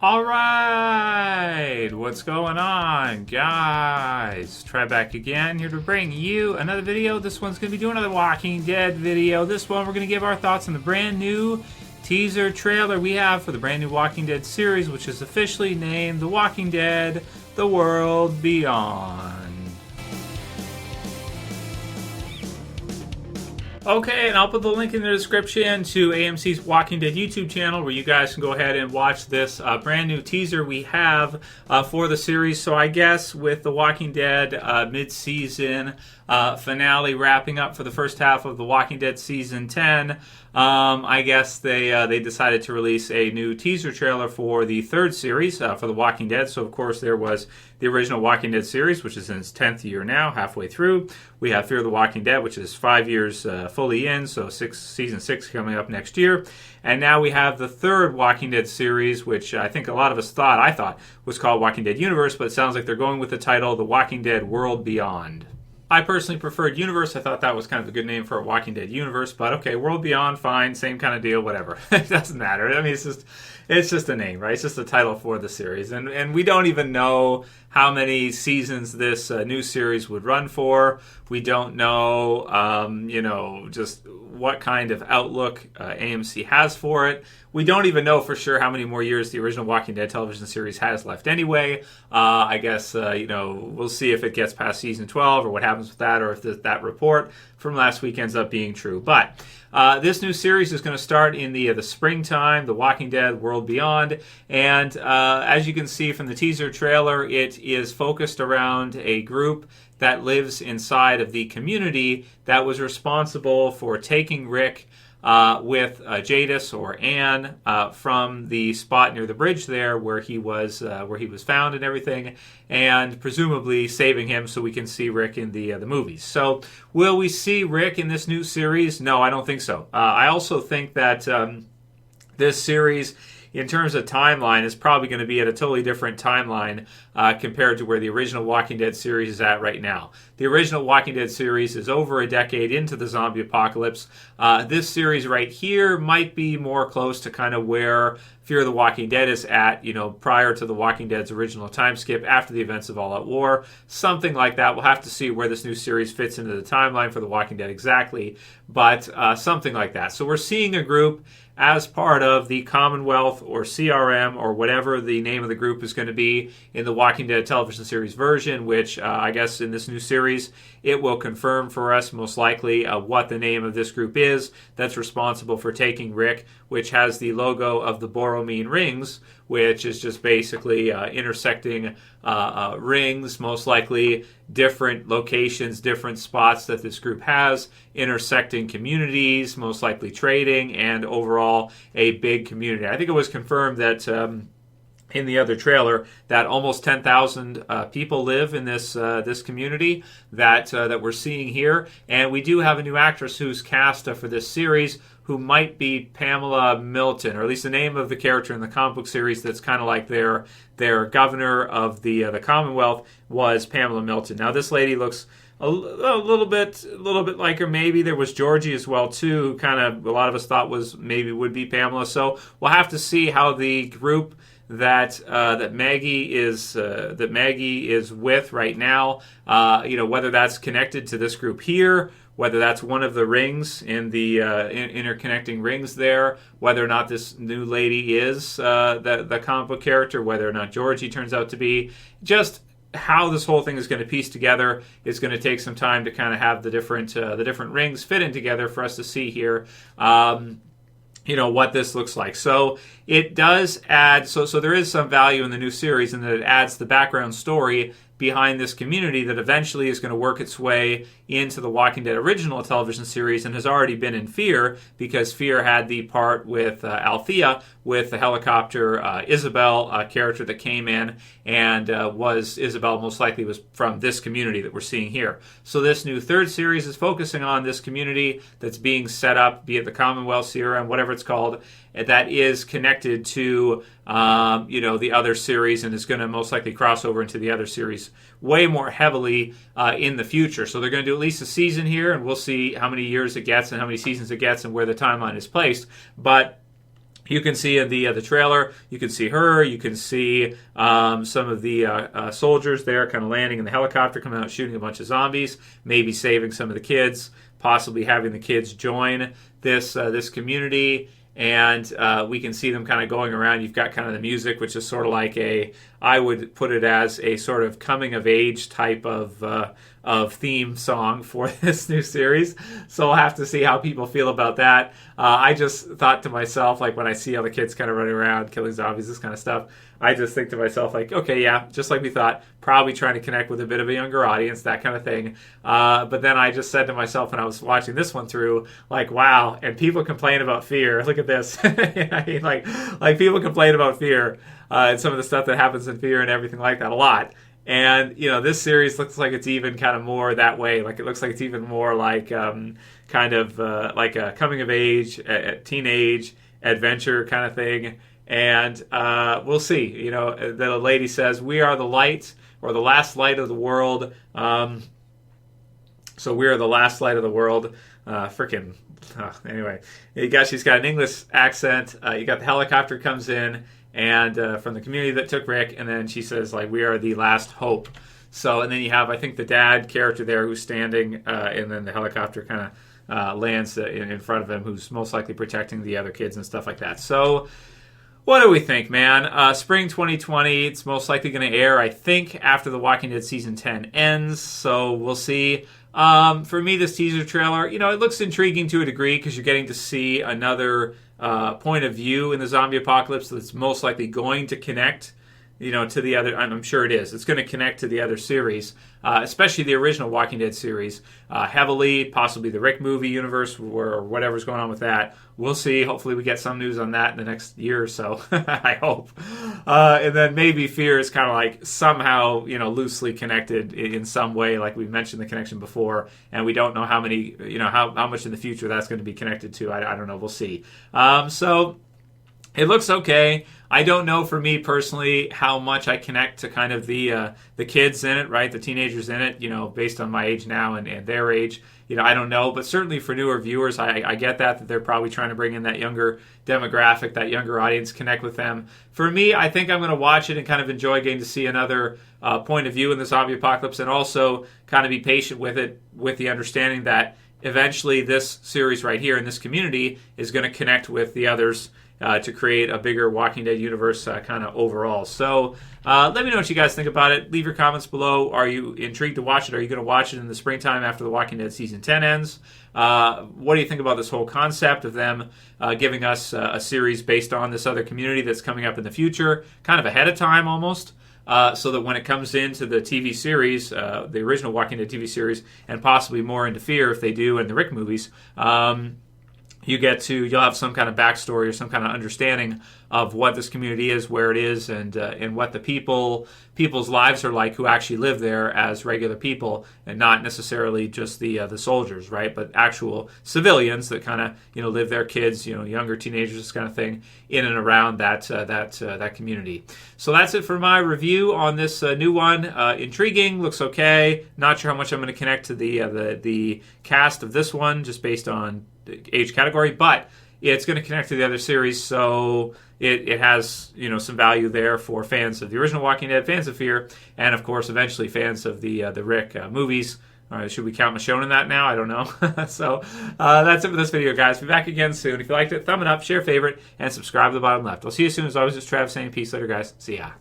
All right, what's going on, guys? Trev back again, here to bring you another video. This one's going to be doing another Walking Dead video. This one, we're going to give our thoughts on the brand new teaser trailer we have for the brand new Walking Dead series, which is officially named The Walking Dead: The World Beyond. Okay, and I'll put the link in the description to AMC's Walking Dead YouTube channel where you guys can go ahead and watch this brand new teaser we have for the series. So I guess with the Walking Dead mid-season finale wrapping up for the first half of the Walking Dead Season 10, I guess they decided to release a new teaser trailer for the third series for the Walking Dead. So of course there was the original Walking Dead series, which is in its 10th year now, halfway through. We have Fear the Walking Dead, which is 5 years fully in, so season 6 coming up next year. And now we have the third Walking Dead series, which I think a lot of us thought was called Walking Dead Universe, but it sounds like they're going with the title The Walking Dead World Beyond. I personally preferred Universe. I thought that was kind of a good name for a Walking Dead universe, but okay, World Beyond, fine, same kind of deal, whatever. It doesn't matter. I mean, it's just a name, right? It's just a title for the series, and we don't even know how many seasons this new series would run for. We don't know, just what kind of outlook AMC has for it. We don't even know for sure how many more years the original Walking Dead television series has left anyway. I guess, we'll see if it gets past season 12 or what happens with that, or if that report from last week ends up being true. But this new series is going to start in the springtime, The Walking Dead World Beyond. And as you can see from the teaser trailer, it is focused around a group that lives inside of the community that was responsible for taking Rick with Jadis or Anne from the spot near the bridge there where he was found and everything, and presumably saving him so we can see Rick in the movies. So will we see Rick in this new series? No, I don't think so. I also think that this series, in terms of timeline, is probably going to be at a totally different timeline compared to where the original Walking Dead series is at right now. The original Walking Dead series is over a decade into the zombie apocalypse. This series right here might be more close to kind of where Fear the Walking Dead is at, prior to the Walking Dead's original time skip after the events of All Out War. Something like that. We'll have to see where this new series fits into the timeline for the Walking Dead exactly, but something like that. So we're seeing a group as part of the Commonwealth or CRM or whatever the name of the group is going to be in the Walking Dead television series version, which I guess in this new series it will confirm for us most likely what the name of this group is that's responsible for taking Rick, which has the logo of the Borromene rings, which is just basically intersecting rings, most likely different locations, different spots that this group has, intersecting communities, most likely trading, and overall a big community. I think it was confirmed that in the other trailer that almost 10,000 people live in this community that we're seeing here, and we do have a new actress who's cast for this series, who might be Pamela Milton, or at least the name of the character in the comic book series that's kind of like their governor of the Commonwealth was Pamela Milton. Now this lady looks a little bit like her. Maybe there was Georgie as well too, who kind of a lot of us thought would be Pamela. So we'll have to see how the group that Maggie is with right now, whether that's connected to this group here, whether that's one of the rings in the interconnecting rings there, whether or not this new lady is the comic book character, whether or not Georgie turns out to be. Just how this whole thing is going to piece together is going to take some time to kind of have the different rings fit in together for us to see here. What this looks like. So it does add, so there is some value in the new series in that it adds the background story behind this community that eventually is going to work its way into the Walking Dead original television series and has already been in Fear, because Fear had the part with Althea, with the helicopter Isabel character that came in, and Isabel most likely was from this community that we're seeing here. So this new third series is focusing on this community that's being set up, be it the Commonwealth, CRM, whatever it's called, that is connected to the other series, and is going to most likely cross over into the other series way more heavily in the future. So they're going to do at least a season here, and we'll see how many years it gets and how many seasons it gets and where the timeline is placed. But You can see in the trailer, you can see her, you can see some of the soldiers there kind of landing in the helicopter, coming out shooting a bunch of zombies, maybe saving some of the kids, possibly having the kids join this community, and we can see them kind of going around. You've got kind of the music, which is sort of like I would put it as a sort of coming of age type of theme song for this new series. So we'll have to see how people feel about that. I just thought to myself, like when I see all the kids kind of running around, killing zombies, this kind of stuff, I just think to myself, like, okay, yeah, just like we thought, probably trying to connect with a bit of a younger audience, that kind of thing. But then I just said to myself when I was watching this one through, like, wow, and people complain about fear. Look at this. I mean, like people complain about fear and some of the stuff that happens in fear and everything like that a lot. And, you know, this series looks like it's even kind of more that way. Like, it looks like it's even more like kind of like a coming of age, a teenage adventure kind of thing. And we'll see. You know, the lady says, we are the light, or the last light of the world. So we are the last light of the world. Anyway, she's got an English accent. You got the helicopter comes in, and from the community that took Rick, and then she says, like, we are the last hope. So, and then you have, I think, the dad character there who's standing, and then the helicopter kind of lands in front of him, who's most likely protecting the other kids and stuff like that. So, what do we think, man? Spring 2020, it's most likely going to air, I think, after The Walking Dead Season 10 ends, so we'll see. For me, this teaser trailer, you know, it looks intriguing to a degree because you're getting to see another point of view in the zombie apocalypse that's most likely going to connect, you know, to the other. I'm sure it is. It's going to connect to the other series, especially the original Walking Dead series, heavily, possibly the Rick movie universe or whatever's going on with that. We'll see. Hopefully we get some news on that in the next year or so. I hope. And then maybe Fear is kind of like somehow, you know, loosely connected in some way, like we mentioned the connection before, and we don't know how many, you know, how much in the future that's going to be connected to. I don't know. We'll see. So it looks okay. I don't know for me personally how much I connect to kind of the kids in it, right? The teenagers in it, you know, based on my age now and their age. You know, I don't know. But certainly for newer viewers, I get that they're probably trying to bring in that younger demographic, that younger audience, connect with them. For me, I think I'm going to watch it and kind of enjoy getting to see another point of view in the zombie apocalypse, and also kind of be patient with it, with the understanding that eventually this series right here in this community is going to connect with the others to create a bigger Walking Dead universe kind of overall. So let me know what you guys think about it. Leave your comments below. Are you intrigued to watch it? Are you going to watch it in the springtime after The Walking Dead Season 10 ends? What do you think about this whole concept of them giving us a series based on this other community that's coming up in the future, kind of ahead of time almost? So that when it comes into the TV series, the original Walking Dead TV series, and possibly more into Fear if they do in the Rick movies, you'll have some kind of backstory or some kind of understanding of what this community is, where it is, and what the people's lives are like who actually live there as regular people, and not necessarily just the soldiers, right? But actual civilians that kind of, you know, live there, kids, you know, younger teenagers, this kind of thing, in and around that community. So that's it for my review on this new one. Intriguing, looks okay. Not sure how much I'm going to connect to the cast of this one, just based on age category, but it's going to connect to the other series, so it has, you know, some value there for fans of the original Walking Dead, fans of Fear, and of course eventually fans of the Rick movies. All right, should we count Michonne in that now? I don't know. So that's it for this video, guys. Be back again soon. If you liked it, thumb it up, share, favorite, and subscribe to the bottom left. I'll see you soon. As always, it's Trev saying peace later, guys. See ya.